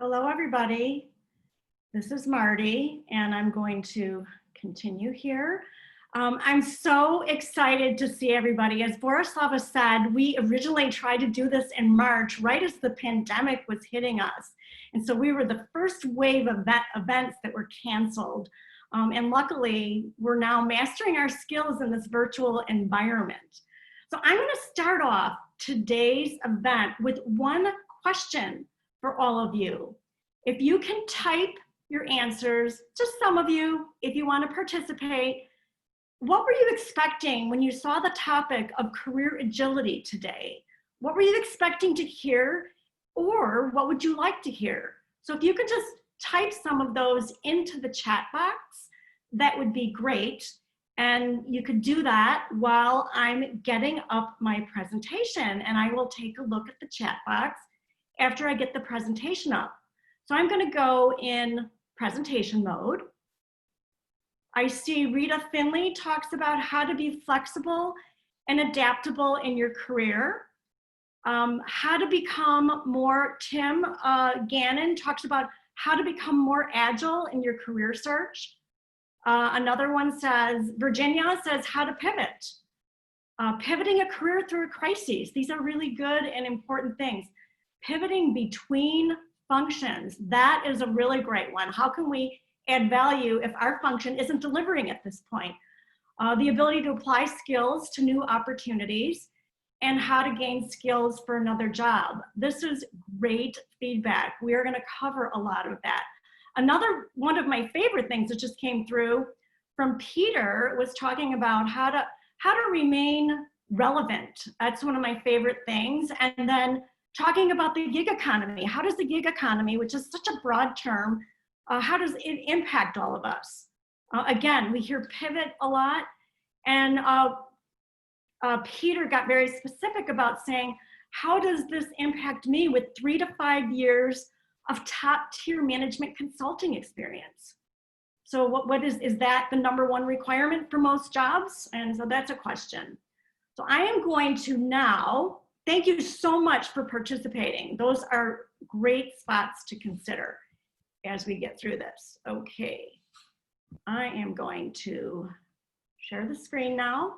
Hello, everybody. This is Marty, and I'm going to continue here. I'm so excited to see everybody. As Borislava said, we originally tried to do this in March, right as the pandemic was hitting us. And so we were the first wave of events that were canceled. And luckily, we're now mastering our skills in this virtual environment. So I'm going to start off today's event with one question for all of you. If you can type your answers, just some of you, if you want to participate, what were you expecting when you saw the topic of career agility today? What were you expecting to hear, or what would you like to hear? So if you could just type some of those into the chat box, that would be great. And you could do that while I'm getting up my presentation, and I will take a look at the chat box after I get the presentation up. So I'm going to go in presentation mode. I see Rita Finley talks about how to be flexible and adaptable in your career. How to become more, Tim Gannon talks about how to become more agile in your career search. Another one says, Virginia says how to pivot. Pivoting a career through a crisis. These are really good and important things. Pivoting between functions, that is a really great one. How can we add value if our function isn't delivering at this point? The ability to apply skills to new opportunities and how to gain skills for another job. This is great feedback. We are going to cover a lot of that. Another one of my favorite things that just came through from Peter was talking about how to remain relevant. That's one of my favorite things. And then talking about the gig economy. How does the gig economy, which is such a broad term, how does it impact all of us? Again, we hear pivot a lot, and Peter got very specific about saying, how does this impact me with 3 to 5 years of top tier management consulting experience? So what is that the #1 requirement for most jobs? And so that's a question. So I am going to now, thank you so much for participating. Those are great spots to consider as we get through this. Okay, I am going to share the screen now.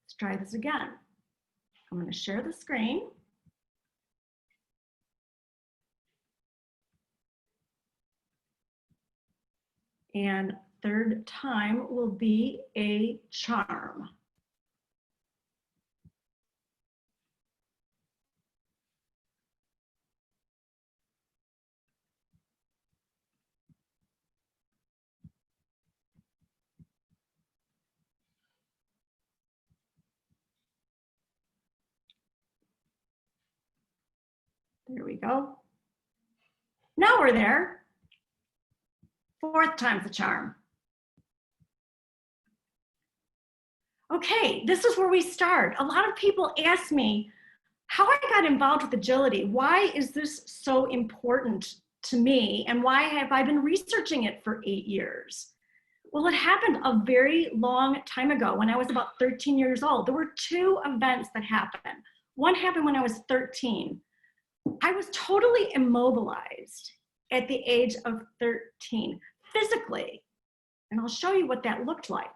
Let's try this again. I'm going to share the screen. And third time will be a charm. There we go. Now we're there. 4th time's the charm. Okay, this is where we start. A lot of people ask me how I got involved with agility. Why is this so important to me? And why have I been researching it for 8 years? Well, it happened a very long time ago when I was about 13 years old. There were 2 events that happened. One happened when I was 13. I was totally immobilized at the age of 13, physically. And I'll show you what that looked like.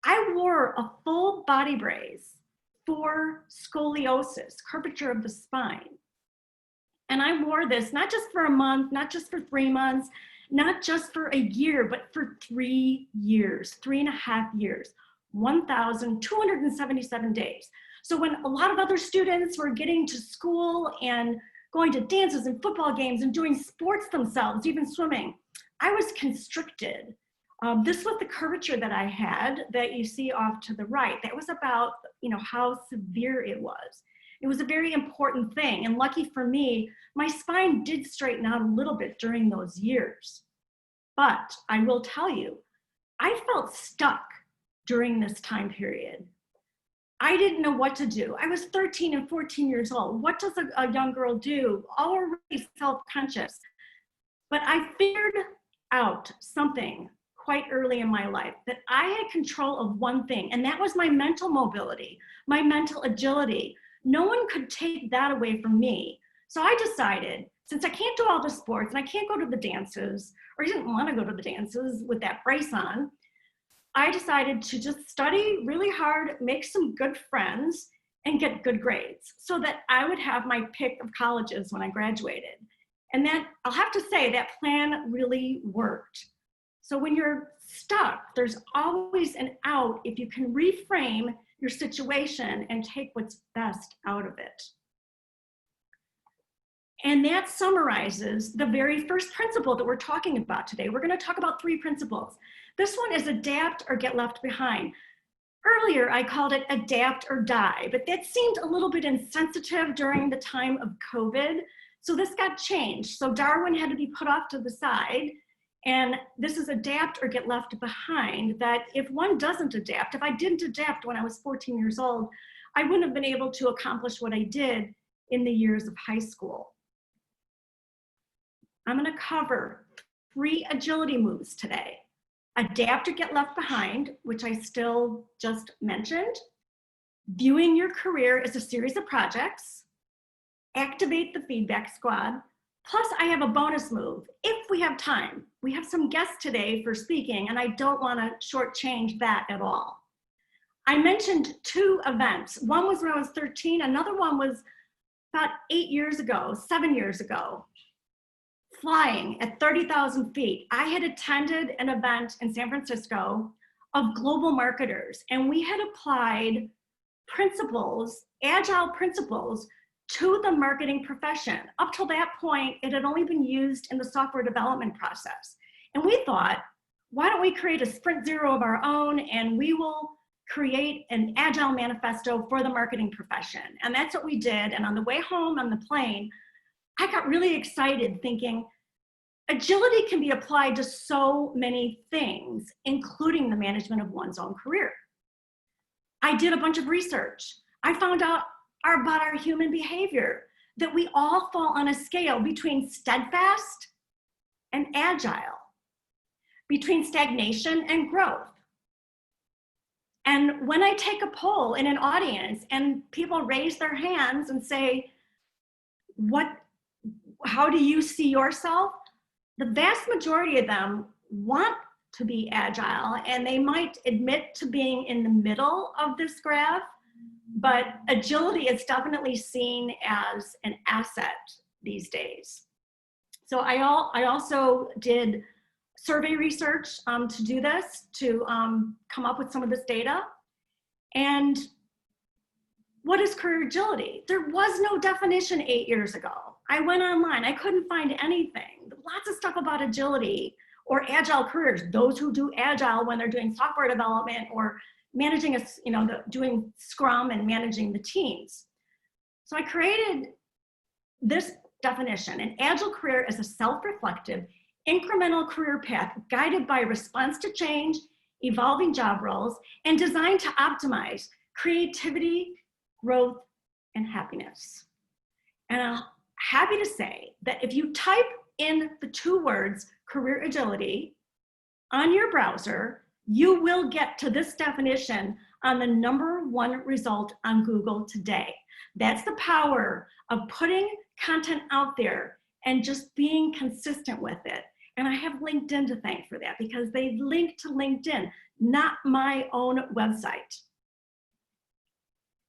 I wore a full body brace for scoliosis, curvature of the spine. And I wore this not just for a month, not just for 3 months, not just for a year, but for 3 years, 3.5 years, 1,277 days. So when a lot of other students were getting to school and going to dances and football games and doing sports themselves, even swimming, I was constricted. This was the curvature that I had that you see off to the right. That was about, how severe it was. It was a very important thing. And lucky for me, my spine did straighten out a little bit during those years. But I will tell you, I felt stuck during this time period. I didn't know what to do. I was 13 and 14 years old. What does a young girl do? Already self-conscious. But I figured out something. quite early in my life that I had control of one thing, and that was my mental mobility, my mental agility. No one could take that away from me. So I decided, since I can't do all the sports and I can't go to the dances, or I didn't want to go to the dances with that brace on, I decided to just study really hard, make some good friends, and get good grades so that I would have my pick of colleges when I graduated. And that, I'll have to say, that plan really worked. So when you're stuck, there's always an out if you can reframe your situation and take what's best out of it. And that summarizes the very first principle that we're talking about today. We're going to talk about 3 principles. This one is adapt or get left behind. Earlier, I called it adapt or die, but that seemed a little bit insensitive during the time of COVID. So this got changed. So Darwin had to be put off to the side. And this is adapt or get left behind, that if one doesn't adapt, if I didn't adapt when I was 14 years old, I wouldn't have been able to accomplish what I did in the years of high school. I'm going to cover 3 agility moves today. Adapt or get left behind, which I still just mentioned. Viewing your career as a series of projects. Activate the feedback squad. Plus, I have a bonus move if we have time. We have some guests today for speaking, and I don't want to shortchange that at all. I mentioned 2 events. One was when I was 13. Another one was about 8 years ago, 7 years ago. Flying at 30,000 feet. I had attended an event in San Francisco of global marketers, and we had applied principles, agile principles, to the marketing profession. Up till that point, it had only been used in the software development process. And we thought, why don't we create a sprint zero of our own, and we will create an agile manifesto for the marketing profession. And that's what we did. And on the way home on the plane, I got really excited thinking, agility can be applied to so many things, including the management of one's own career. I did a bunch of research. I found out about our human behavior, that we all fall on a scale between steadfast and agile, between stagnation and growth. And when I take a poll in an audience and people raise their hands and say, how do you see yourself? The vast majority of them want to be agile, and they might admit to being in the middle of this graph, but agility is definitely seen as an asset these days. So I also did survey research to do this, to come up with some of this data. And what is career agility? There was no definition 8 years ago. I went online, I couldn't find anything. Lots of stuff about agility or agile careers, those who do agile when they're doing software development or managing doing Scrum and managing the teams. So I created this definition. An agile career is a self-reflective, incremental career path guided by response to change, evolving job roles, and designed to optimize creativity, growth, and happiness. And I'm happy to say that if you type in the 2 words, career agility, on your browser, you will get to this definition on the #1 result on Google today. That's the power of putting content out there and just being consistent with it. And I have LinkedIn to thank for that, because they link to LinkedIn, not my own website.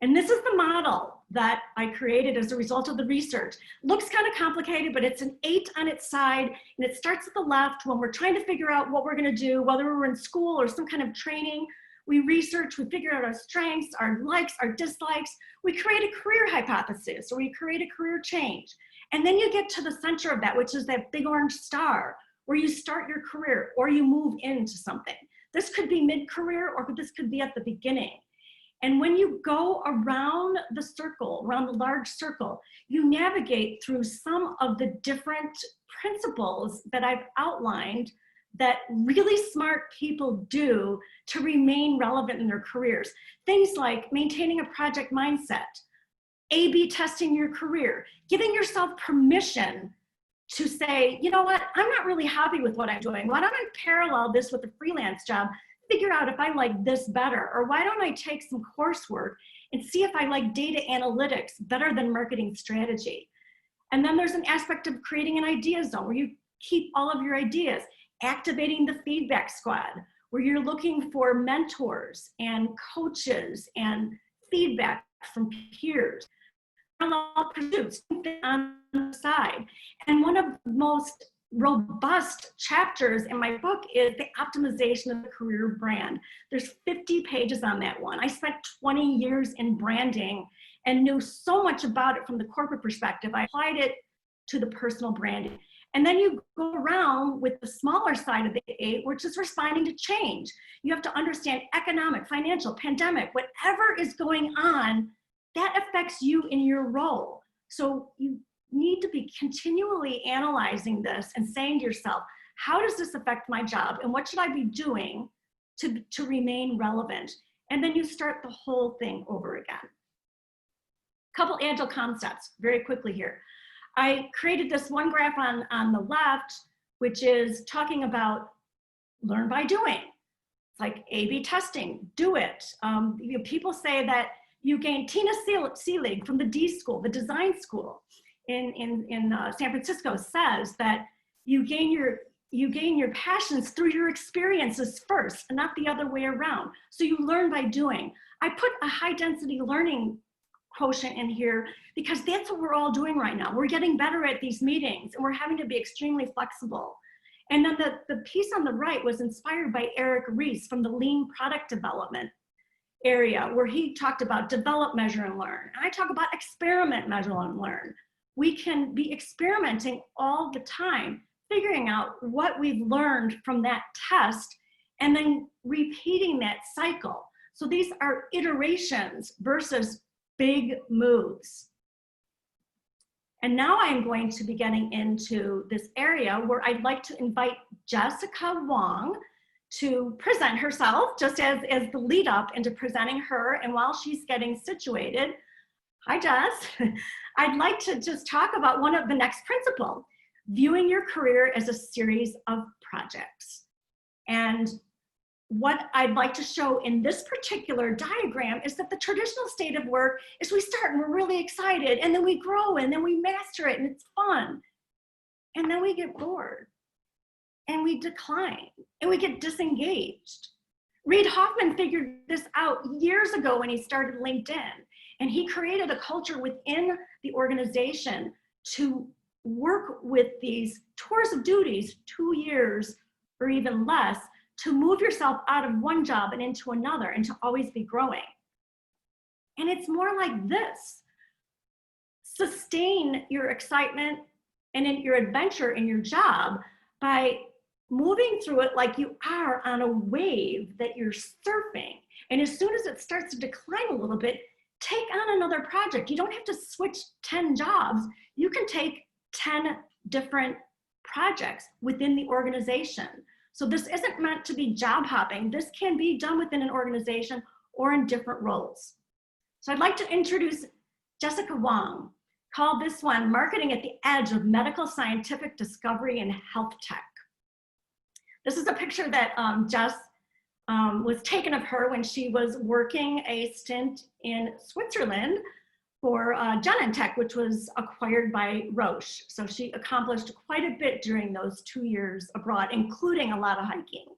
And this is the model that I created as a result of the research. Looks kind of complicated, but it's an 8 on its side, and it starts at the left when we're trying to figure out what we're going to do, whether we're in school or some kind of training. We research, we figure out our strengths, our likes, our dislikes. We create a career hypothesis, or we create a career change. And then you get to the center of that, which is that big orange star, where you start your career or you move into something. This could be mid-career, or this could be at the beginning. And when you go around the circle, around the large circle, you navigate through some of the different principles that I've outlined that really smart people do to remain relevant in their careers. Things like maintaining a project mindset, A/B testing your career, giving yourself permission to say, you know what, I'm not really happy with what I'm doing. Why don't I parallel this with a freelance job, figure out if I like this better, or why don't I take some coursework and see if I like data analytics better than marketing strategy. And then there's an aspect of creating an idea zone where you keep all of your ideas, activating the feedback squad, where you're looking for mentors and coaches and feedback from peers, parallel pursuits on the side. And one of the most robust chapters in my book is the optimization of the career brand. There's 50 pages on that one. I spent 20 years in branding and knew so much about it from the corporate perspective. I applied it to the personal branding. And then you go around with the smaller side of the 8, which is responding to change. You have to understand economic, financial, pandemic, whatever is going on, that affects you in your role. So you need to be continually analyzing this and saying to yourself, how does this affect my job? And what should I be doing to remain relevant? And then you start the whole thing over again. Couple agile concepts very quickly here. I created this one graph on the left, which is talking about learn by doing. It's like A/B testing, do it. People say that you gain, Tina Seelig from the D School, the design school in San Francisco says that you gain your passions through your experiences first and not the other way around. So you learn by doing. I put a high density learning quotient in here because that's what we're all doing right now. We're getting better at these meetings and we're having to be extremely flexible. And then the piece on the right was inspired by Eric Ries from the lean product development area, where he talked about develop, measure, and learn. And I talk about experiment, measure, and learn. We can be experimenting all the time, figuring out what we've learned from that test and then repeating that cycle. So these are iterations versus big moves. And now I'm going to be getting into this area where I'd like to invite Jessica Wong to present herself, just as the lead up into presenting her. And while she's getting situated, hi Jess, I'd like to just talk about one of the next principle, viewing your career as a series of projects. And what I'd like to show in this particular diagram is that the traditional state of work is we start and we're really excited and then we grow and then we master it and it's fun. And then we get bored and we decline and we get disengaged. Reid Hoffman figured this out years ago when he started LinkedIn, and he created a culture within the organization to work with these tours of duties, 2 years or even less, to move yourself out of one job and into another and to always be growing. And it's more like this. Sustain your excitement and in your adventure in your job by moving through it like you are on a wave that you're surfing. And as soon as it starts to decline a little bit, take on another project. You don't have to switch 10 jobs. You can take 10 different projects within the organization. So this isn't meant to be job hopping. This can be done within an organization or in different roles. So I'd like to introduce Jessica Wong, called this one Marketing at the Edge of Medical Scientific Discovery and Health Tech. This is a picture that Jess was taken of her when she was working a stint in Switzerland for Genentech, which was acquired by Roche. So she accomplished quite a bit during those 2 years abroad, including a lot of hiking.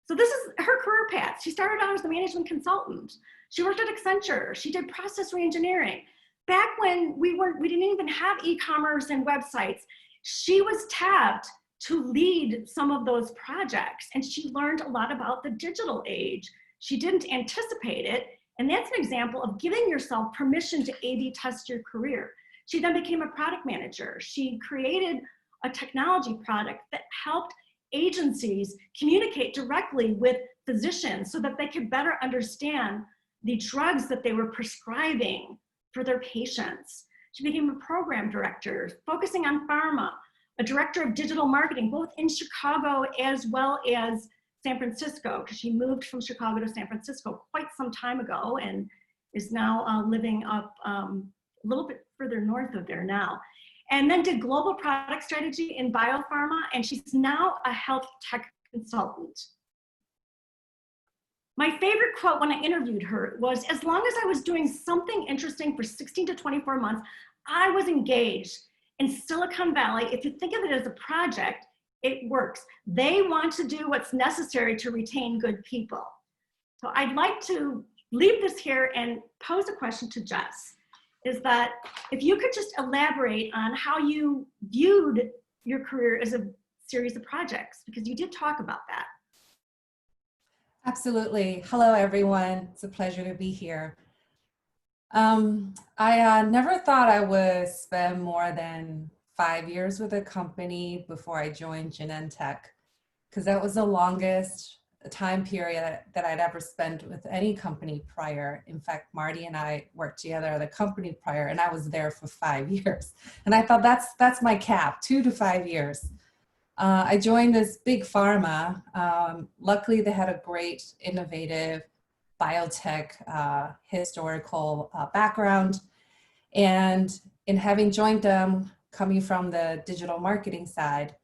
So this is her career path. She started out as a management consultant. She worked at Accenture. She did process reengineering. Back when we didn't even have e-commerce and websites, she was tapped to lead some of those projects. And she learned a lot about the digital age. She didn't anticipate it. And that's an example of giving yourself permission to A/B test your career. She then became a product manager. She created a technology product that helped agencies communicate directly with physicians so that they could better understand the drugs that they were prescribing for their patients. She became a program director, focusing on pharma, a director of digital marketing, both in Chicago as well as San Francisco, because she moved from Chicago to San Francisco quite some time ago and is now living up a little bit further north of there now. and then did global product strategy in biopharma, and she's now a health tech consultant. My favorite quote when I interviewed her was, as long as I was doing something interesting for 16 to 24 months, I was engaged. In Silicon Valley, if you think of it as a project, it works. They want to do what's necessary to retain good people. So I'd like to leave this here and pose a question to Jess, is that if you could just elaborate on how you viewed your career as a series of projects, because you did talk about that. Absolutely. Hello, everyone. It's a pleasure to be here. I never thought I would spend more than 5 years with a company before I joined Genentech, because that was the longest time period that I'd ever spent with any company prior. In fact, Marty and I worked together at a company prior, and I was there for 5 years. And I thought that's my cap, 2 to 5 years. I joined this big pharma. Luckily, they had a great, innovative biotech historical background. And in having joined them, coming from the digital marketing side,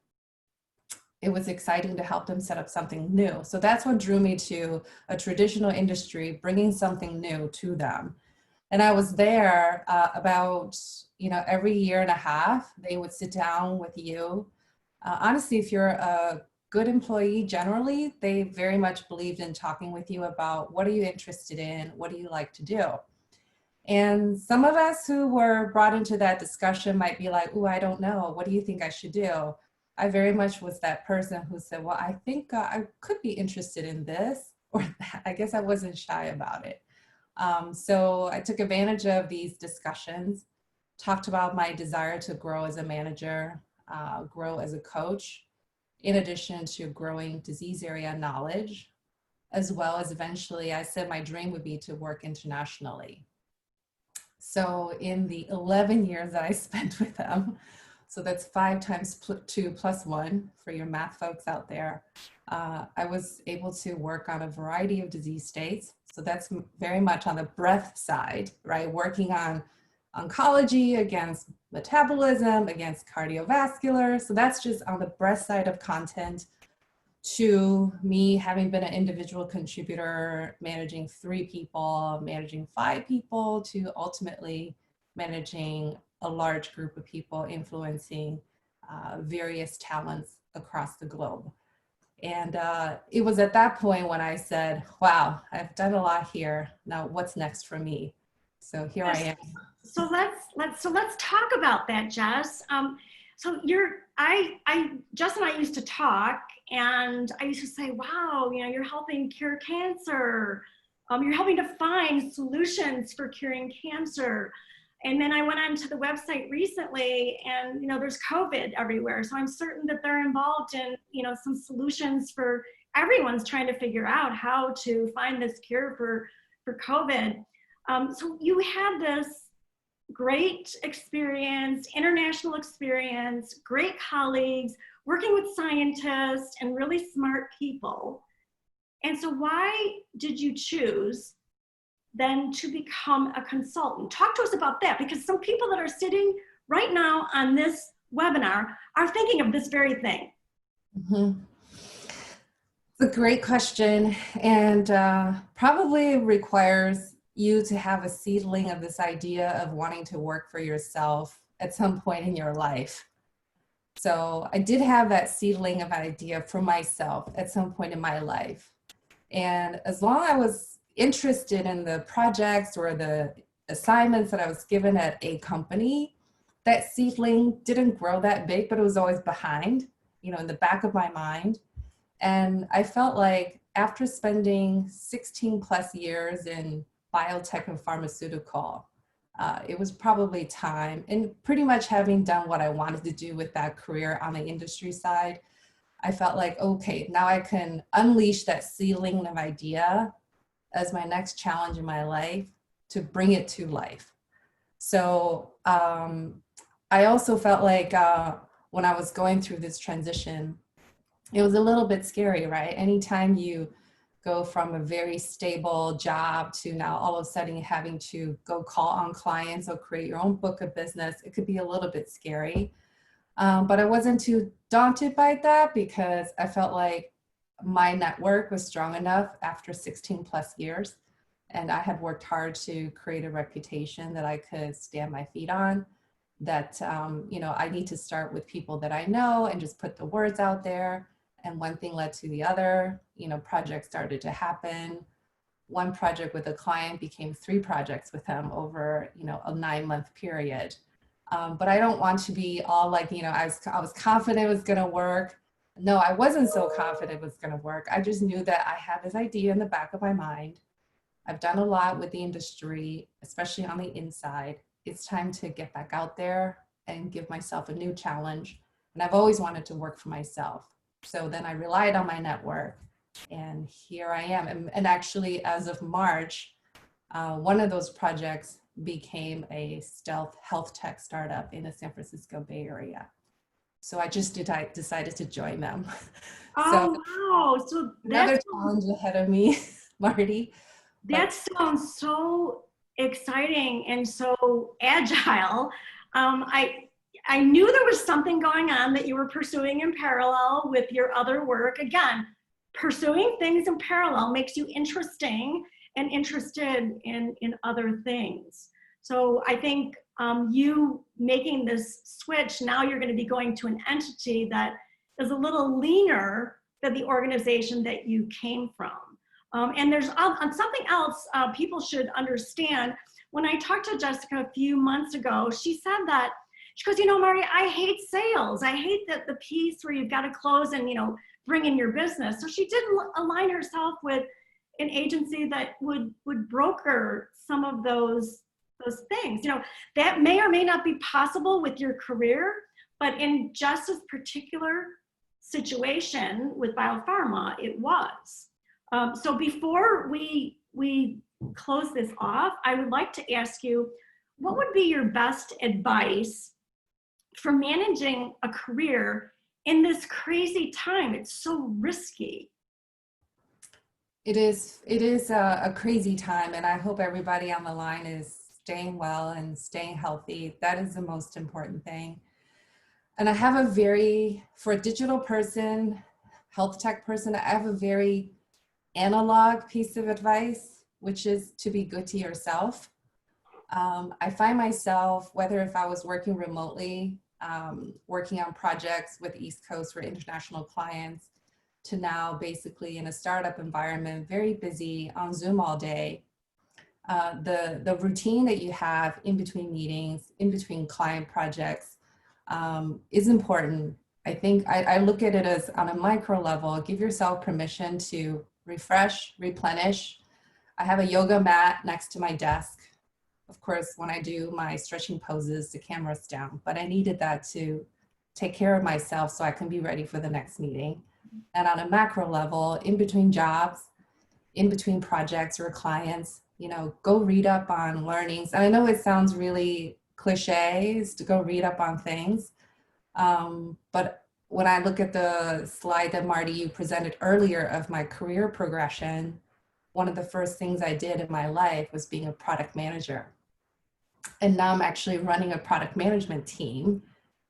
it was exciting to help them set up something new. So that's what drew me to a traditional industry, bringing something new to them. And I was there about, every year and a half, they would sit down with you. Honestly, if you're a good employee, generally, they very much believed in talking with you about what are you interested in, what do you like to do? And some of us who were brought into that discussion might be like, "Ooh, I don't know, what do you think I should do?" I very much was that person who said, "Well, I think I could be interested in this or that." I guess I wasn't shy about it. So I took advantage of these discussions, talked about my desire to grow as a manager, grow as a coach, in addition to growing disease area knowledge, as well as eventually I said my dream would be to work internationally. So in the 11 years that I spent with them, so that's 5 times 2 plus 1 for your math folks out there, I was able to work on a variety of disease states. So that's very much on the breadth side, right? Working on oncology, against metabolism, against cardiovascular. So that's just on the breadth side of content, to me having been an individual contributor, managing 3 people, managing 5 people, to ultimately managing a large group of people, influencing various talents across the globe. And it was at that point when I said, wow, I've done a lot here. Now what's next for me? So here I am. So let's talk about that, Jess. So Jess and I used to talk, and I used to say, wow, you're helping cure cancer. You're helping to find solutions for curing cancer. And then I went onto the website recently, and there's COVID everywhere. So I'm certain that they're involved in some solutions for everyone's trying to figure out how to find this cure for COVID. So you had this great experience, international experience, great colleagues, working with scientists and really smart people. And so why did you choose then to become a consultant? Talk to us about that, because some people that are sitting right now on this webinar are thinking of this very thing. Mm-hmm. It's a great question, and probably requires you to have a seedling of this idea of wanting to work for yourself at some point in your life. So I did have that seedling of idea for myself at some point in my life. And as long as I was interested in the projects or the assignments that I was given at a company, that seedling didn't grow that big, but it was always behind, in the back of my mind. And I felt like after spending 16 plus years in biotech and pharmaceutical, it was probably time, and pretty much having done what I wanted to do with that career on the industry side, I felt like, okay, now I can unleash that seedling of idea as my next challenge in my life to bring it to life. So I also felt like when I was going through this transition, it was a little bit scary, right? Anytime you go from a very stable job to now all of a sudden having to go call on clients or create your own book of business. It could be a little bit scary. But I wasn't too daunted by that because I felt like my network was strong enough after 16 plus years. And I had worked hard to create a reputation that I could stand my feet on, that, I need to start with people that I know and just put the words out there. And one thing led to the other, projects started to happen. One project with a client became 3 projects with him over, a 9-month period. But I don't want to be all like, I was confident it was going to work. No, I wasn't so confident it was going to work. I just knew that I had this idea in the back of my mind. I've done a lot with the industry, especially on the inside. It's time to get back out there and give myself a new challenge. And I've always wanted to work for myself. So then I relied on my network, and here I am. And actually, as of March, one of those projects became a stealth health tech startup in the San Francisco Bay Area. So I just decided to join them. Oh, wow. So another challenge ahead of me, Marty. That sounds so exciting and so agile. I knew there was something going on that you were pursuing in parallel with your other work. Again, pursuing things in parallel makes you interesting and interested in other things. So I think you making this switch, now you're going to be going to an entity that is a little leaner than the organization that you came from. And there's something else people should understand. When I talked to Jessica a few months ago, she said that, she goes, Marty, I hate sales. I hate the piece where you've got to close and, bring in your business. So she did align herself with an agency that would broker some of those things. That may or may not be possible with your career, but in just this particular situation with biopharma, it was. So before we close this off, I would like to ask you, what would be your best advice for managing a career in this crazy time? It's so risky. It is a crazy time, and I hope everybody on the line is staying well and staying healthy. That is the most important thing. And I have for a digital person, health tech person, I have a very analog piece of advice, which is to be good to yourself. I find myself, whether if I was working remotely, working on projects with East Coast for international clients, to now basically in a startup environment, very busy on Zoom all day. The routine that you have in between meetings, in between client projects is important. I think I look at it as on a micro level, give yourself permission to refresh, replenish. I have a yoga mat next to my desk. Of course, when I do my stretching poses, the camera's down, but I needed that to take care of myself so I can be ready for the next meeting. And on a macro level, in between jobs, in between projects or clients, go read up on learnings. And I know it sounds really cliches to go read up on things, but when I look at the slide that Marty, you presented earlier of my career progression, one of the first things I did in my life was being a product manager. And now I'm actually running a product management team.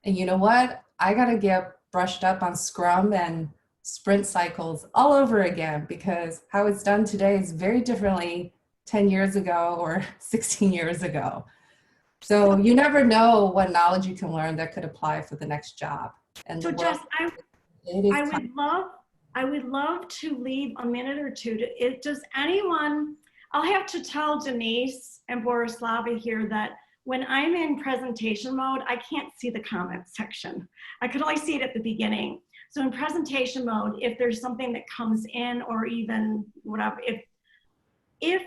And you know what? I got to get brushed up on Scrum and sprint cycles all over again, because how it's done today is very differently 10 years ago or 16 years ago. So you never know what knowledge you can learn that could apply for the next job. And so Jess, I would love to leave a minute or two to, does anyone, I'll have to tell Denise and Borislava here that when I'm in presentation mode, I can't see the comment section. I could only see it at the beginning. So in presentation mode, if there's something that comes in or even whatever, if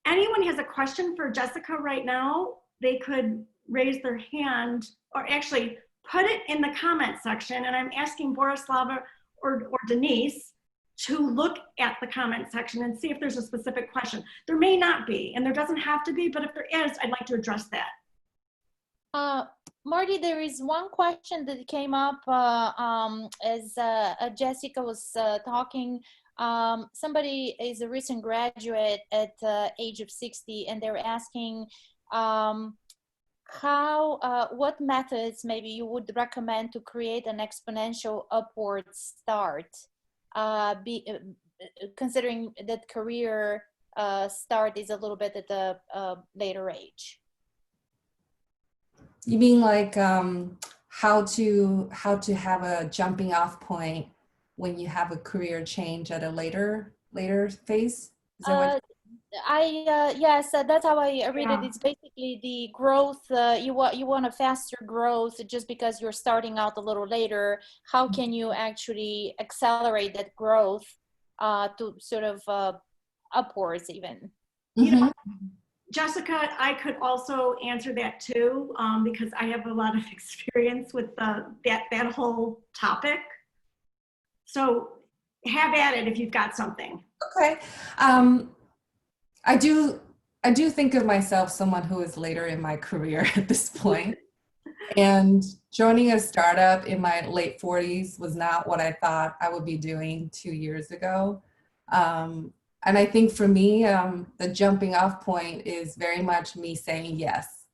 anyone has a question for Jessica right now, they could raise their hand or actually put it in the comment section. And I'm asking Borislava or Denise to look at the comment section and see if there's a specific question. There may not be, and there doesn't have to be, but if there is, I'd like to address that. Marty, there is one question that came up as Jessica was talking somebody is a recent graduate at the age of 60, and they're asking what methods maybe you would recommend to create an exponential upward start, considering that career start is a little bit at the later age. You mean like how to have a jumping off point when you have a career change at a later phase? Is that what? Yes, that's how I read Yeah. it. It's basically the growth. You want a faster growth just because you're starting out a little later. How can you actually accelerate that growth to sort of upwards even? You know, Jessica, I could also answer that too, because I have a lot of experience with that whole topic. So have at it if you've got something. Okay. I do think of myself someone who is later in my career at this point. And joining a startup in my late 40s was not what I thought I would be doing 2 years ago. And I think for me, the jumping off point is very much me saying yes.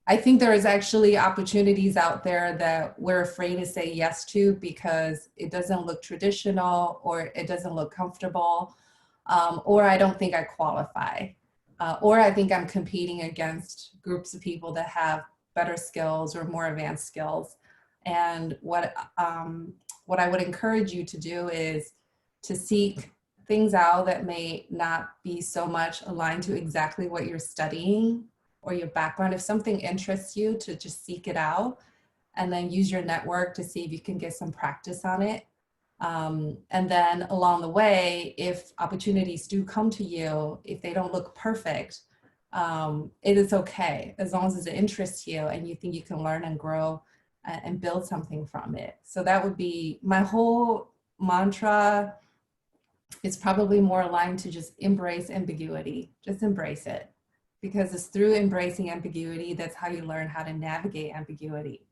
I think there is actually opportunities out there that we're afraid to say yes to because it doesn't look traditional or it doesn't look comfortable, or I don't think I qualify, or I think I'm competing against groups of people that have better skills or more advanced skills. And what I would encourage you to do is to seek things out that may not be so much aligned to exactly what you're studying or your background. If something interests you, to just seek it out and then use your network to see if you can get some practice on it. And then along the way, if opportunities do come to you, if they don't look perfect, it is okay as long as it interests you and you think you can learn and grow and build something from it. So that would be my whole mantra. It's probably more aligned to just embrace ambiguity. Just embrace it, because it's through embracing ambiguity that's how you learn how to navigate ambiguity.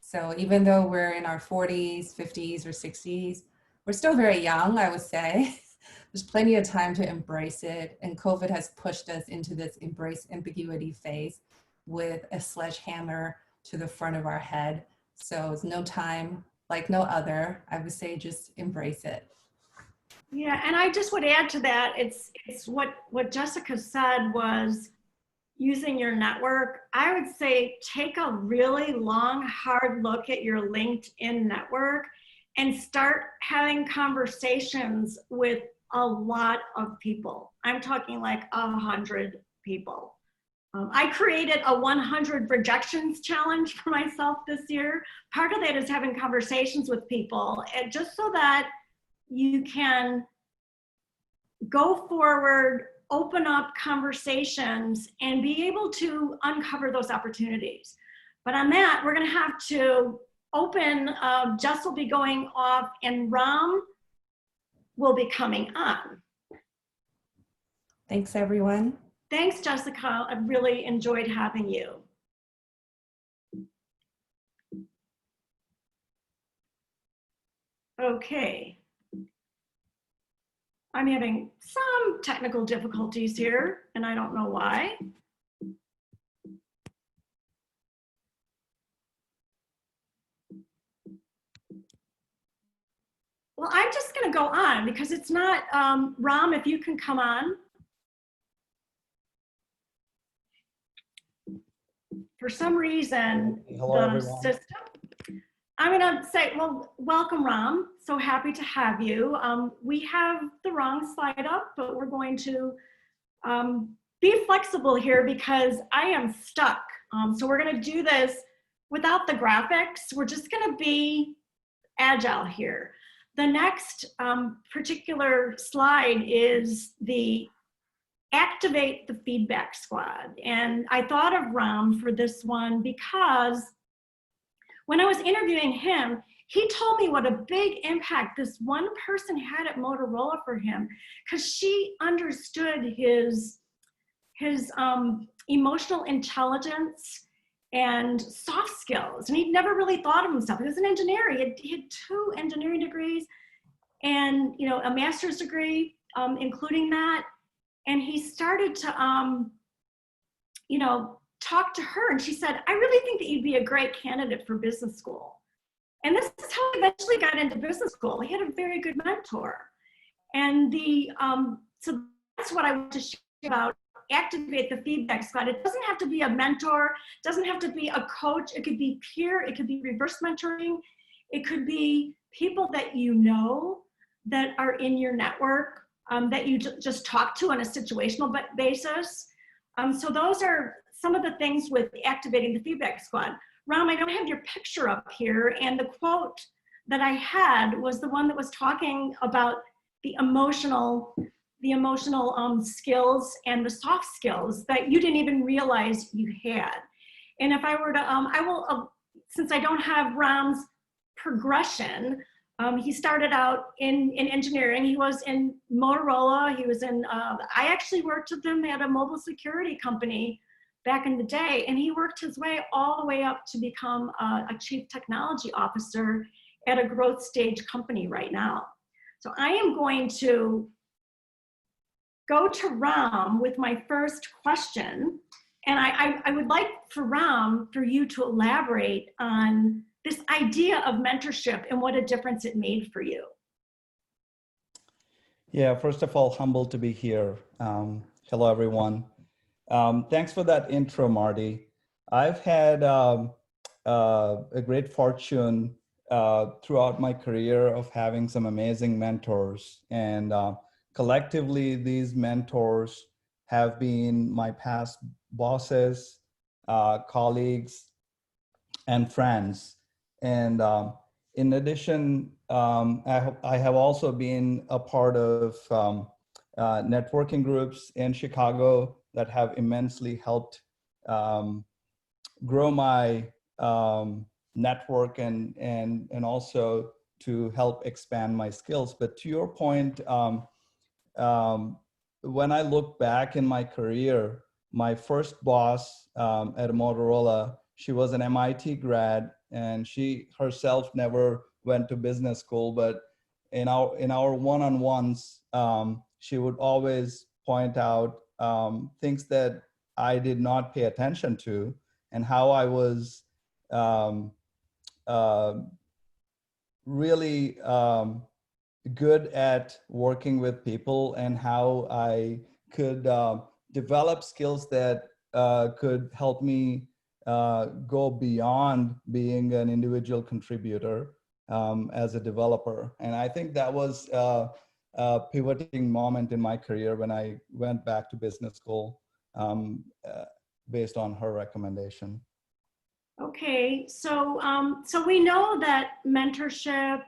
So even though we're in our 40s, 50s, or 60s, we're still very young, I would say. There's plenty of time to embrace it. And COVID has pushed us into this embrace ambiguity phase with a sledgehammer to the front of our head. So it's no time like no other. I would say just embrace it. Yeah, and I just would add to that, it's what Jessica said was using your network. I would say take a really long, hard look at your LinkedIn network and start having conversations with a lot of people. I'm talking like 100 people. I created a 100 rejections challenge for myself this year. Part of that is having conversations with people, and just so that you can go forward, open up conversations, and be able to uncover those opportunities. But on that, we're going to have to open. Jess will be going off, and Ram will be coming on. Thanks, everyone. Thanks, Jessica. I really enjoyed having you. Okay. I'm having some technical difficulties here, and I don't know why. Well, I'm just going to go on because it's not, Ram, if you can come on. For some reason, Hello, the everyone. system, I'm going to say, well, welcome, Ram. So happy to have you. We have the wrong slide up, but we're going to be flexible here because I am stuck. So we're going to do this without the graphics. We're just going to be agile here. The next particular slide is the activate the feedback squad. And I thought of Ram for this one because when I was interviewing him, he told me what a big impact this one person had at Motorola for him, because she understood his emotional intelligence and soft skills. And he'd never really thought of himself. He was an engineer. He had 2 engineering degrees. and, you know, a master's degree, including that. And he started to, you know, talk to her, and she said, I really think that you'd be a great candidate for business school. And this is how he eventually got into business school. He had a very good mentor. And so that's what I want to share about activate the feedback squad. It doesn't have to be a mentor, it doesn't have to be a coach. It could be peer, it could be reverse mentoring. It could be people that you know that are in your network that you just talk to on a situational basis. So those are some of the things with activating the feedback squad. Ram, I don't have your picture up here, and the quote that I had was the one that was talking about the emotional skills and the soft skills that you didn't even realize you had. And if I were to, I will, since I don't have Ram's progression, he started out in engineering. He was in Motorola. He was in, I actually worked with him at a mobile security company back in the day, and he worked his way all the way up to become a chief technology officer at a growth stage company right now. So I am going to go to Ram with my first question. And I would like for Ram, for you to elaborate on this idea of mentorship and what a difference it made for you. Yeah, first of all, humbled to be here. Hello, everyone. Thanks for that intro, Marty. I've had a great fortune throughout my career of having some amazing mentors. And collectively, these mentors have been my past bosses, colleagues, and friends. And in addition, I have also been a part of networking groups in Chicago that have immensely helped grow my network and also to help expand my skills. But to your point, when I look back in my career, my first boss at Motorola, she was an MIT grad, and she herself never went to business school, but in our one-on-ones, she would always point out things that I did not pay attention to, and how I was really good at working with people, and how I could develop skills that could help me go beyond being an individual contributor as a developer. And I think that was a pivoting moment in my career when I went back to business school based on her recommendation. Okay, so so we know that mentorship,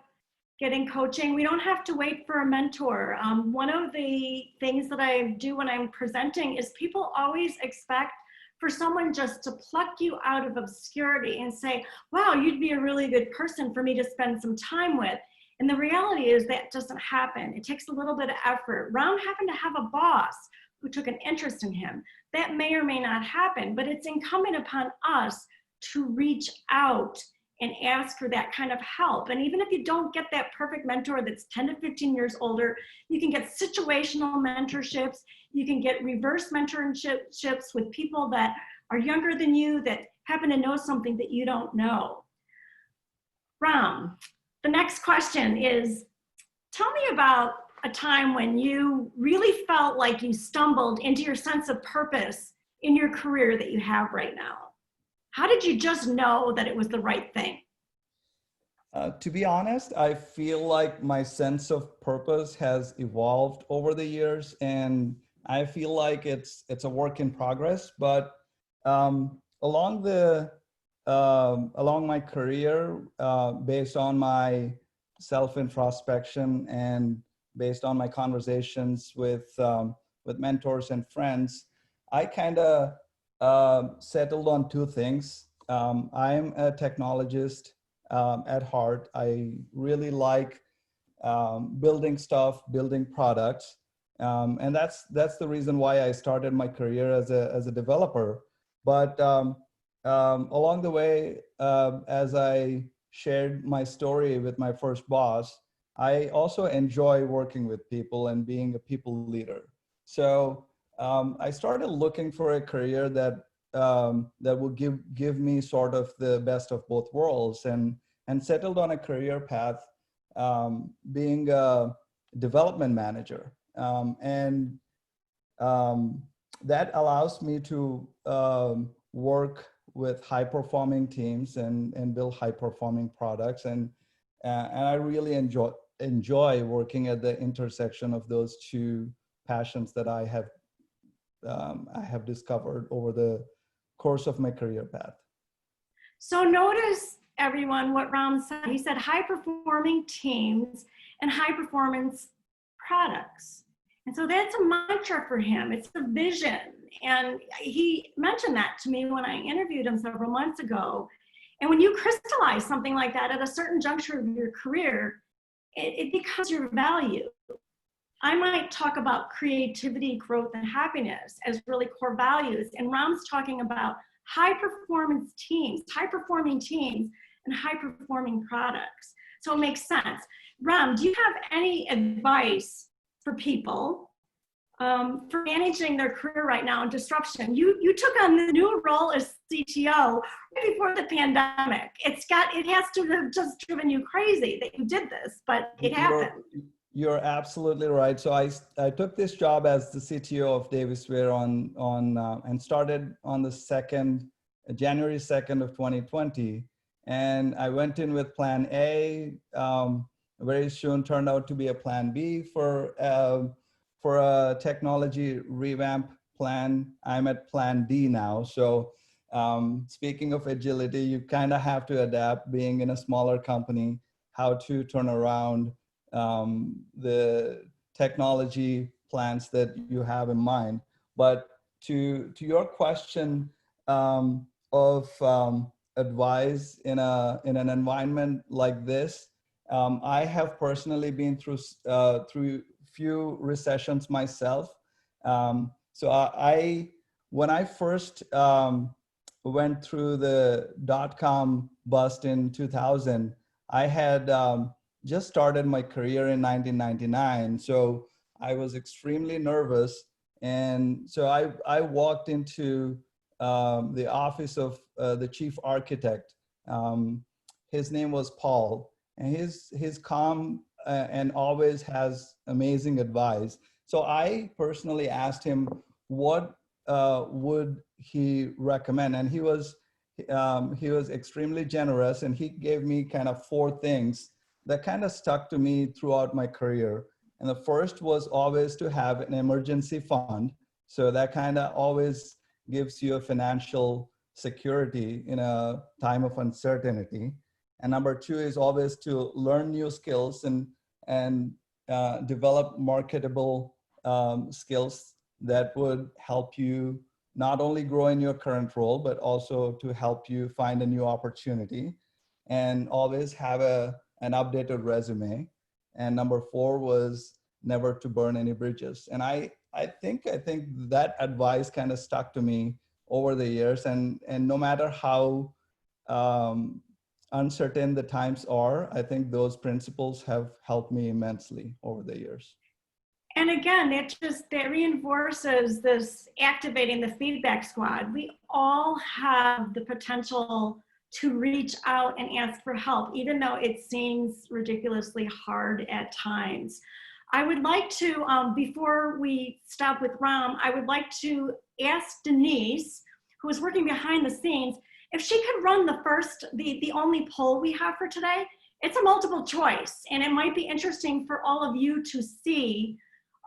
getting coaching, we don't have to wait for a mentor. One of the things that I do when I'm presenting is people always expect for someone just to pluck you out of obscurity and say, wow, you'd be a really good person for me to spend some time with. And the reality is that doesn't happen. It takes a little bit of effort. Ram happened to have a boss who took an interest in him. That may or may not happen, but it's incumbent upon us to reach out and ask for that kind of help. And even if you don't get that perfect mentor that's 10 to 15 years older, you can get situational mentorships. You can get reverse mentorships with people that are younger than you that happen to know something that you don't know. Ram, the next question is, tell me about a time when you really felt like you stumbled into your sense of purpose in your career that you have right now. How did you just know that it was the right thing? To be honest, I feel like my sense of purpose has evolved over the years, and I feel like it's a work in progress. But along my career, based on my self-introspection and based on my conversations with mentors and friends, I kind of settled on two things. I'm a technologist at heart. I really like building stuff, building products, and that's the reason why I started my career as a developer. But along the way, as I shared my story with my first boss, I also enjoy working with people and being a people leader. So I started looking for a career that that would give me sort of the best of both worlds, and settled on a career path, being a development manager, and that allows me to work with high performing teams and build high performing products, and I really enjoy working at the intersection of those two passions that I have discovered over the course of my career path. So notice, everyone, what Ram said. He said high performing teams and high performance products. And so that's a mantra for him. It's a vision. And he mentioned that to me when I interviewed him several months ago. And when you crystallize something like that at a certain juncture of your career, it becomes your value. I might talk about creativity, growth, and happiness as really core values. And Ram's talking about high performing teams, and high performing products. So it makes sense. Ram, do you have any advice for people for managing their career right now in disruption? You took on the new role as CTO right before the pandemic. It has to have just driven you crazy that you did this, but it happened. You're absolutely right. So I took this job as the CTO of Davisware and started on the January 2nd of 2020. And I went in with plan A. Very soon turned out to be a plan B for a technology revamp plan. I'm at plan D now. So speaking of agility, you kind of have to adapt, being in a smaller company, how to turn around the technology plans that you have in mind. But to your question of advice in an environment like this, I have personally been through few recessions myself. So when I first went through the .com bust in 2000, I had just started my career in 1999. So I was extremely nervous. And so I walked into the office of the chief architect. His name was Paul, and he's calm and always has amazing advice. So I personally asked him what would he recommend, and he was extremely generous, and he gave me kind of 4 things that kind of stuck to me throughout my career. And the first was always to have an emergency fund. So that kind of always gives you a financial security in a time of uncertainty. And number 2 is always to learn new skills and develop marketable skills that would help you not only grow in your current role, but also to help you find a new opportunity, and always have an updated resume. And number 4 was never to burn any bridges. And I think that advice kind of stuck to me over the years. And no matter how uncertain the times are, I think those principles have helped me immensely over the years. And again, that reinforces this activating the feedback squad. We all have the potential to reach out and ask for help, even though it seems ridiculously hard at times. I would like to, before we stop with Ram, I would like to ask Denise, who is working behind the scenes, if she could run the only poll we have for today. It's a multiple choice, and it might be interesting for all of you to see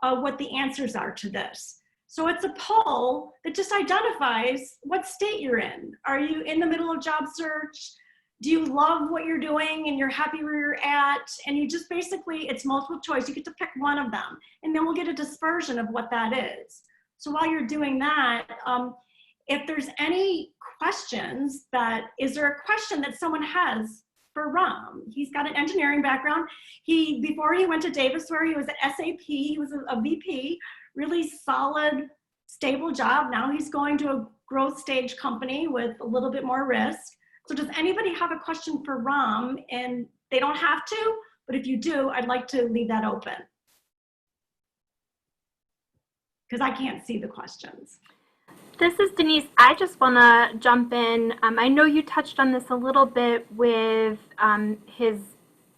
what the answers are to this. So it's a poll that just identifies what state you're in. Are you in the middle of job search? Do you love what you're doing and you're happy where you're at? And you just basically, it's multiple choice. You get to pick one of them, and then we'll get a dispersion of what that is. So while you're doing that, if there's any questions is there a question that someone has for Ram? He's got an engineering background. Before he went to Davisware, he was at SAP, he was a VP, really solid, stable job. Now he's going to a growth stage company with a little bit more risk. So does anybody have a question for Ram? And they don't have to, But if you do, I'd like to leave that open because I can't see the questions. This is Denise. I just want to jump in. I know you touched on this a little bit with his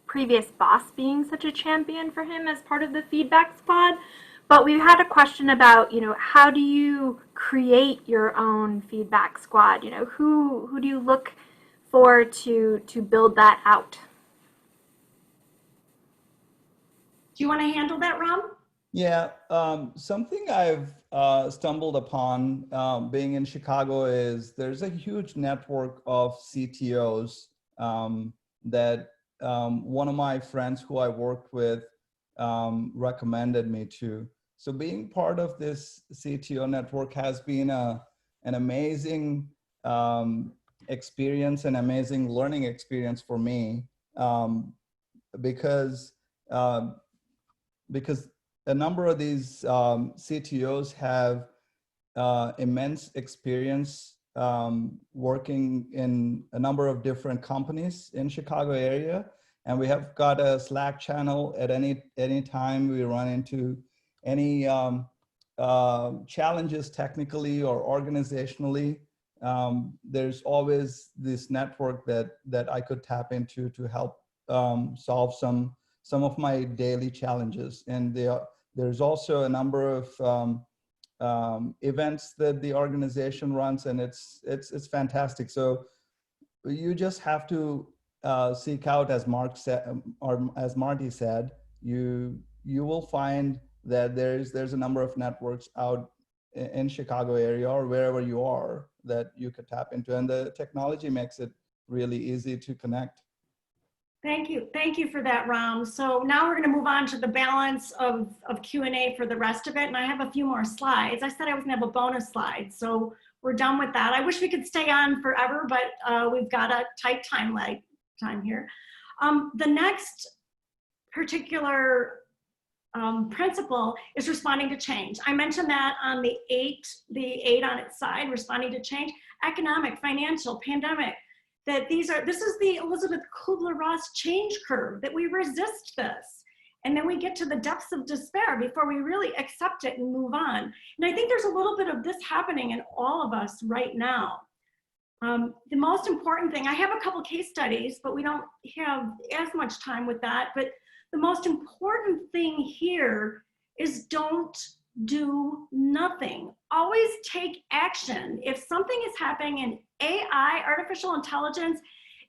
previous boss being such a champion for him as part of the feedback squad. But we had a question about, how do you create your own feedback squad? Who do you look for to build that out? Do you want to handle that, Ram? Yeah, something I've stumbled upon being in Chicago is there's a huge network of CTOs that one of my friends who I worked with recommended me to. So being part of this CTO network has been an amazing experience, an amazing learning experience for me because a number of these CTOs have immense experience working in a number of different companies in Chicago area. And we have got a Slack channel at any time we run into any challenges technically or organizationally. There's always this network that I could tap into to help solve some of my daily challenges. And there's also a number of events that the organization runs, and it's fantastic. So you just have to seek out, as Mark said, or as Marty said, you will find that there's a number of networks out in Chicago area or wherever you are that you could tap into, and the technology makes it really easy to connect. Thank you. Thank you for that, Ram. So now we're going to move on to the balance of Q&A for the rest of it. And I have a few more slides. I said I was going to have a bonus slide. So we're done with that. I wish we could stay on forever, but we've got a tight time here. The next particular principle is responding to change. I mentioned that on the eight on its side, responding to change, economic, financial, pandemic. That this is the Elizabeth Kubler-Ross change curve, that we resist this. And then we get to the depths of despair before we really accept it and move on. And I think there's a little bit of this happening in all of us right now. The most important thing, I have a couple case studies, but we don't have as much time with that. But the most important thing here is don't do nothing. Always take action. If something is happening and AI, artificial intelligence,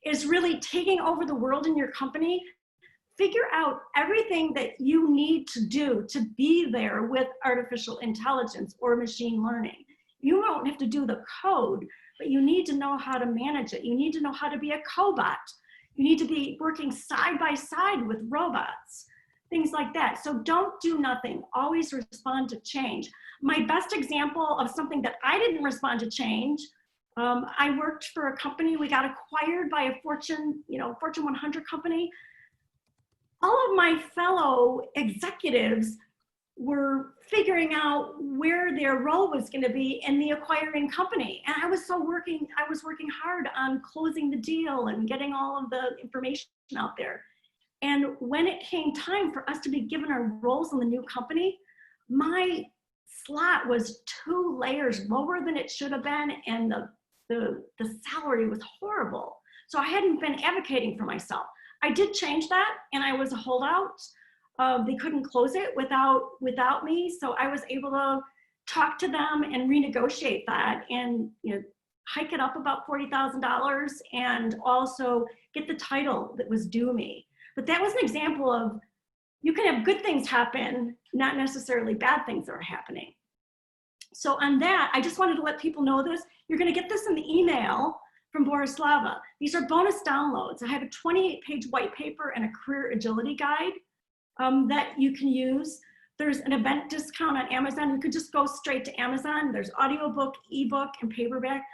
is really taking over the world in your company, figure out everything that you need to do to be there with artificial intelligence or machine learning. You don't have to do the code, but you need to know how to manage it. You need to know how to be a cobot. You need to be working side by side with robots. Things like that. So don't do nothing. Always respond to change. My best example of something that I didn't respond to change, I worked for a company. We got acquired by a Fortune 100 company. All of my fellow executives were figuring out where their role was going to be in the acquiring company. And I was working hard on closing the deal and getting all of the information out there. And when it came time for us to be given our roles in the new company, my slot was 2 layers lower than it should have been, and the salary was horrible. So I hadn't been advocating for myself. I did change that, and I was a holdout. They couldn't close it without me, so I was able to talk to them and renegotiate that, and hike it up about $40,000, and also get the title that was due me. But that was an example of, you can have good things happen, not necessarily bad things that are happening. So on that, I just wanted to let people know this. You're going to get this in the email from Borislava. These are bonus downloads. I have a 28-page white paper and a career agility guide that you can use. There's an event discount on Amazon. You could just go straight to Amazon. There's audiobook, ebook, and paperback.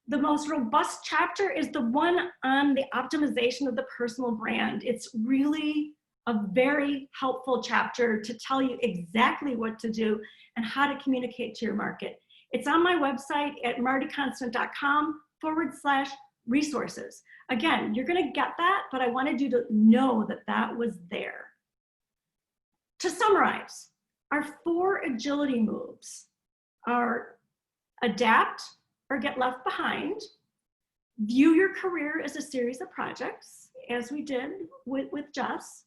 The most robust chapter is the one on the optimization of the personal brand. It's really a very helpful chapter to tell you exactly what to do and how to communicate to your market. It's on my website at martikonstant.com/bonus resources. Again, you're going to get that, but I wanted you to know that that was there. To summarize, our 4 agility moves are adapt or get left behind, view your career as a series of projects, as we did with Jess,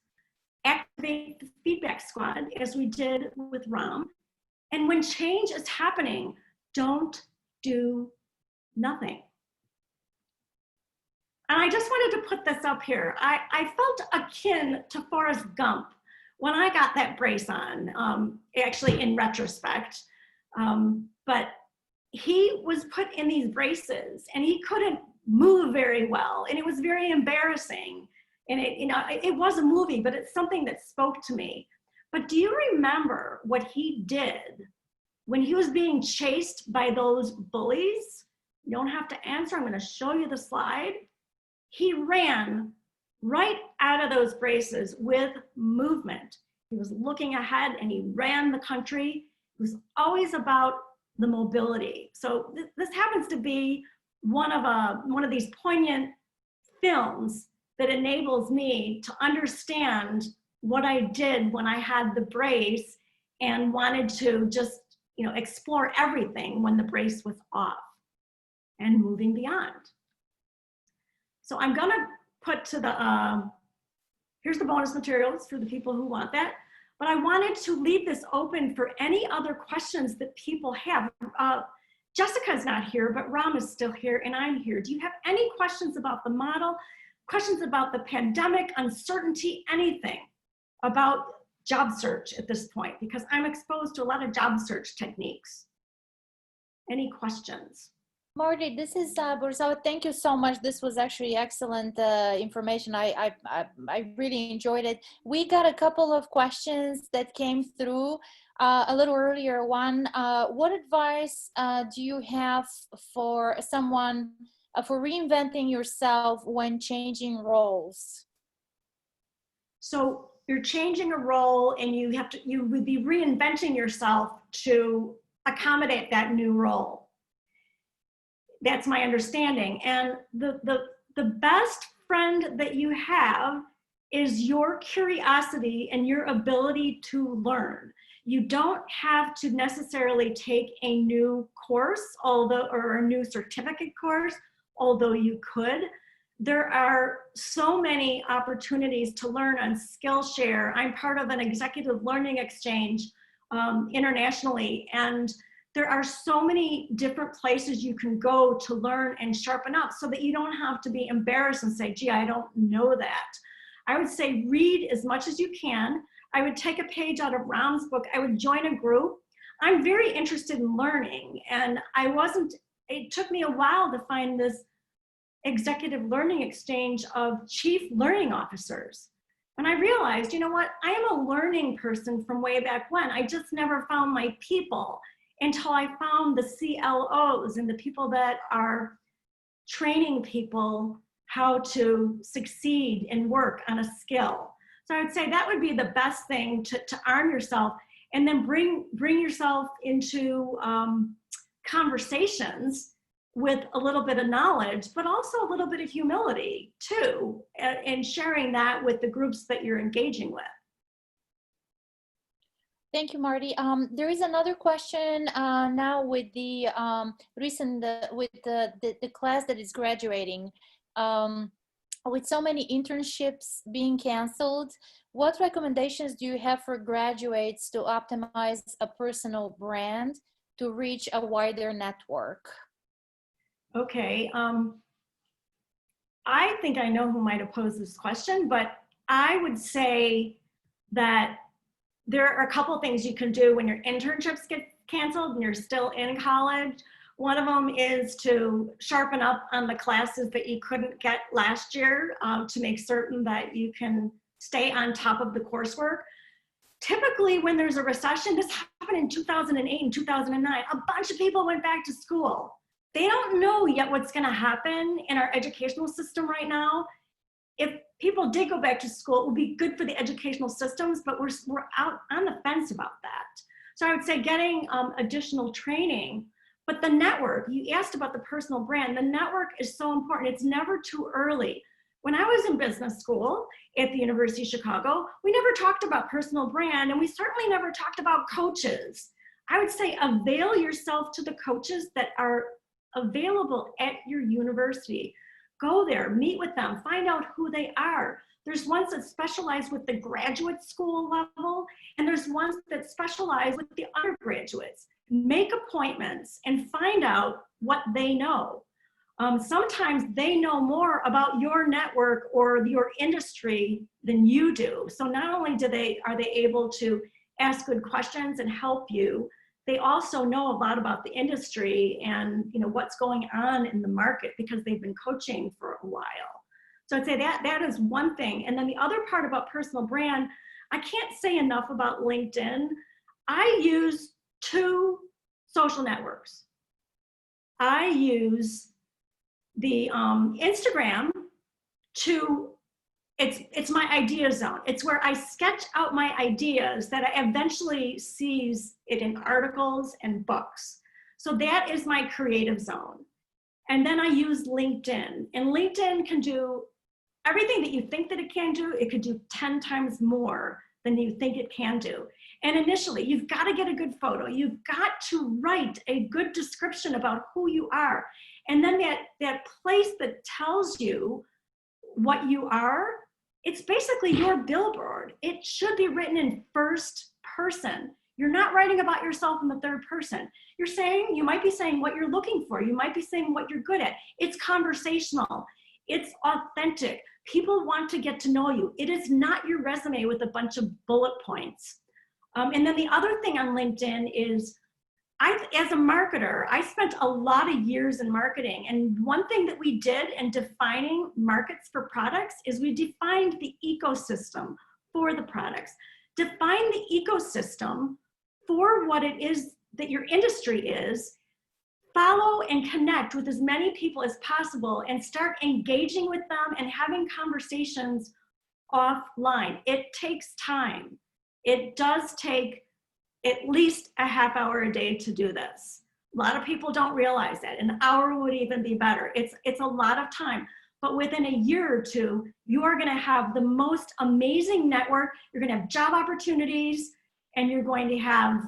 activate the feedback squad, as we did with Ram, and when change is happening, don't do nothing. And I just wanted to put this up here. I felt akin to Forrest Gump when I got that brace on, actually in retrospect, but he was put in these braces and he couldn't move very well, and it was very embarrassing. And it was a movie, but it's something that spoke to me. But do you remember what he did when he was being chased by those bullies? You don't have to answer, I'm gonna show you the slide. He ran right out of those braces with movement. He was looking ahead and he ran the country. It was always about the mobility. So this happens to be one of these poignant films that enables me to understand what I did when I had the brace and wanted to just, explore everything when the brace was off and moving beyond. So I'm gonna put to the, here's the bonus materials for the people who want that, but I wanted to leave this open for any other questions that people have. Jessica's not here, but Ram is still here and I'm here. Do you have any questions about the model? Questions about the pandemic, uncertainty, anything about job search at this point? Because I'm exposed to a lot of job search techniques. Any questions? Marty, this is Borisova. Thank you so much. This was actually excellent information. I really enjoyed it. We got a couple of questions that came through a little earlier. One, what advice do you have for someone for reinventing yourself when changing roles? So you're changing a role and you would be reinventing yourself to accommodate that new role. That's my understanding. And the best friend that you have is your curiosity and your ability to learn. You don't have to necessarily take a new course, or a new certificate course, although you could. There are so many opportunities to learn on Skillshare. I'm part of an executive learning exchange internationally, and there are so many different places you can go to learn and sharpen up so that you don't have to be embarrassed and say, gee, I don't know that. I would say read as much as you can. I would take a page out of Ram's book. I would join a group. I'm very interested in learning, and it took me a while to find this executive learning exchange of chief learning officers. And I realized, you know what, I am a learning person from way back when. I just never found my people until I found the CLOs and the people that are training people how to succeed and work on a skill. So I would say that would be the best thing to arm yourself, and then bring yourself into conversations with a little bit of knowledge, but also a little bit of humility too, and sharing that with the groups that you're engaging with. Thank you, Marty. There is another question now with the with the class that is graduating. With so many internships being canceled, what recommendations do you have for graduates to optimize a personal brand to reach a wider network? Okay, I think I know who might have posed this question, but I would say that there are a couple of things you can do when your internships get canceled and you're still in college. One of them is to sharpen up on the classes that you couldn't get last year to make certain that you can stay on top of the coursework. Typically, when there's a recession, this happened in 2008 and 2009, a bunch of people went back to school. They don't know yet what's gonna happen in our educational system right now. If people did go back to school, it would be good for the educational systems, but we're out on the fence about that. So I would say getting additional training, But the network, you asked about the personal brand, the network is so important. It's never too early. When I was in business school at the University of Chicago, we never talked about personal brand, and we certainly never talked about coaches. I would say avail yourself to the coaches that are available at your university. Go there, meet with them, find out who they are. There's ones that specialize with the graduate school level, and there's ones that specialize with the undergraduates. Make appointments and find out what they know. Sometimes they know more about your network or your industry than you do. So not only are they able to ask good questions and help you, they also know a lot about the industry and what's going on in the market because they've been coaching for a while. So I'd say that is one thing. And then the other part about personal brand, I can't say enough about LinkedIn. I use 2 social networks. I use the Instagram it's my idea zone. It's where I sketch out my ideas that I eventually sees it in articles and books. So that is my creative zone. And then I use LinkedIn, and LinkedIn can do everything that you think that it can do. It could do 10 times more than you think it can do. And initially, you've got to get a good photo. You've got to write a good description about who you are. And then that place that tells you what you are, it's basically your billboard. It should be written in first person. You're not writing about yourself in the third person. You might be saying what you're looking for. You might be saying what you're good at. It's conversational. It's authentic. People want to get to know you. It is not your resume with a bunch of bullet points. And then the other thing on LinkedIn is, as a marketer, I spent a lot of years in marketing. And one thing that we did in defining markets for products is we defined the ecosystem for the products. Define the ecosystem for what it is that your industry is. Follow and connect with as many people as possible and start engaging with them and having conversations offline. It takes time. It does take at least a half hour a day to do this. A lot of people don't realize that. An hour would even be better. It's a lot of time. But within a year or 2, you are going to have the most amazing network. You're going to have job opportunities, and you're going to have,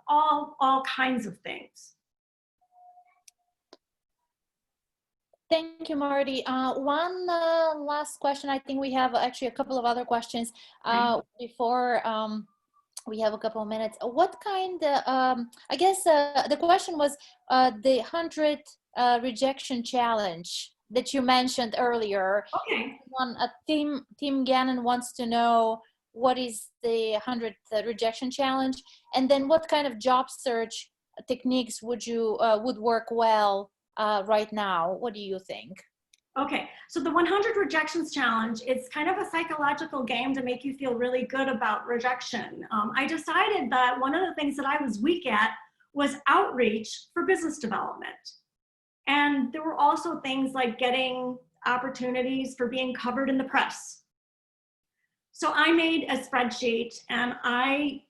all kinds of things. Thank you, Marty. One last question. I think we have actually a couple of other questions before we have a couple of minutes. What kind of, I guess the question was the 100 rejection challenge that you mentioned earlier. Okay. Tim Gannon wants to know what is the 100th rejection challenge, and then what kind of job search techniques would work well right now? What do you think? Okay, so the 100 rejections challenge, it's kind of a psychological game to make you feel really good about rejection. I decided that one of the things that I was weak at was outreach for business development. And there were also things like getting opportunities for being covered in the press. So I made a spreadsheet and I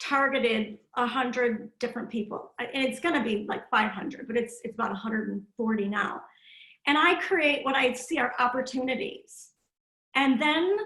targeted 100 different people. And it's gonna be like 500, but it's about 140 now. And I create what I see are opportunities. And then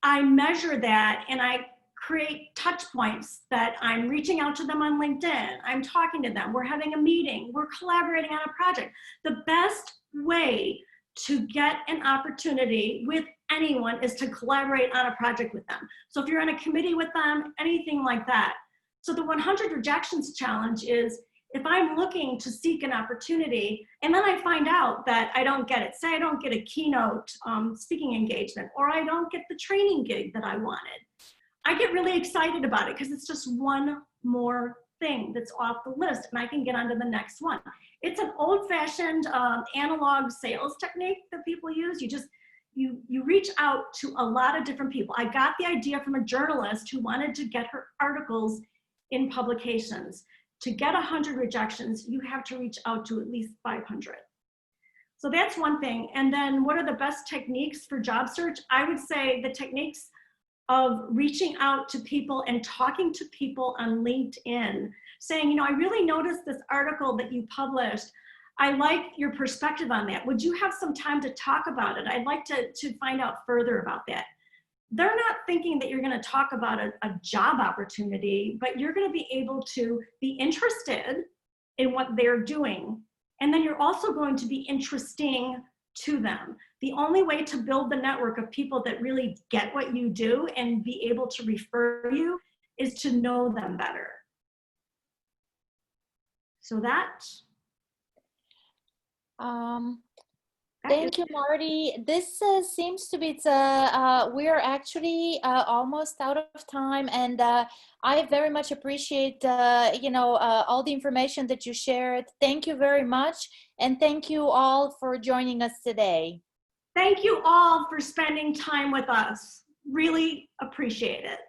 I measure that and I create touch points that I'm reaching out to them on LinkedIn. I'm talking to them. We're having a meeting. We're collaborating on a project. The best way to get an opportunity with anyone is to collaborate on a project with them. So if you're on a committee with them, anything like that. So the 100 rejections challenge is, if I'm looking to seek an opportunity and then I find out that I don't get it, say I don't get a keynote speaking engagement, or I don't get the training gig that I wanted, I get really excited about it because it's just one more thing that's off the list and I can get on to the next one. It's an old-fashioned analog sales technique that people use. You reach out to a lot of different people. I got the idea from a journalist who wanted to get her articles in publications. To get 100 rejections, you have to reach out to at least 500. So that's one thing. And then what are the best techniques for job search? I would say the techniques of reaching out to people and talking to people on LinkedIn, saying, you know, I really noticed this article that you published. I like your perspective on that. Would you have some time to talk about it? I'd like to find out further about that. They're not thinking that you're going to talk about a job opportunity, but you're going to be able to be interested in what they're doing. And then you're also going to be interesting to them. The only way to build the network of people that really get what you do and be able to refer you is to know them better. So that Thank you, Marty. This seems to be, we're actually almost out of time, and I very much appreciate, all the information that you shared. Thank you very much, and thank you all for joining us today. Thank you all for spending time with us. Really appreciate it.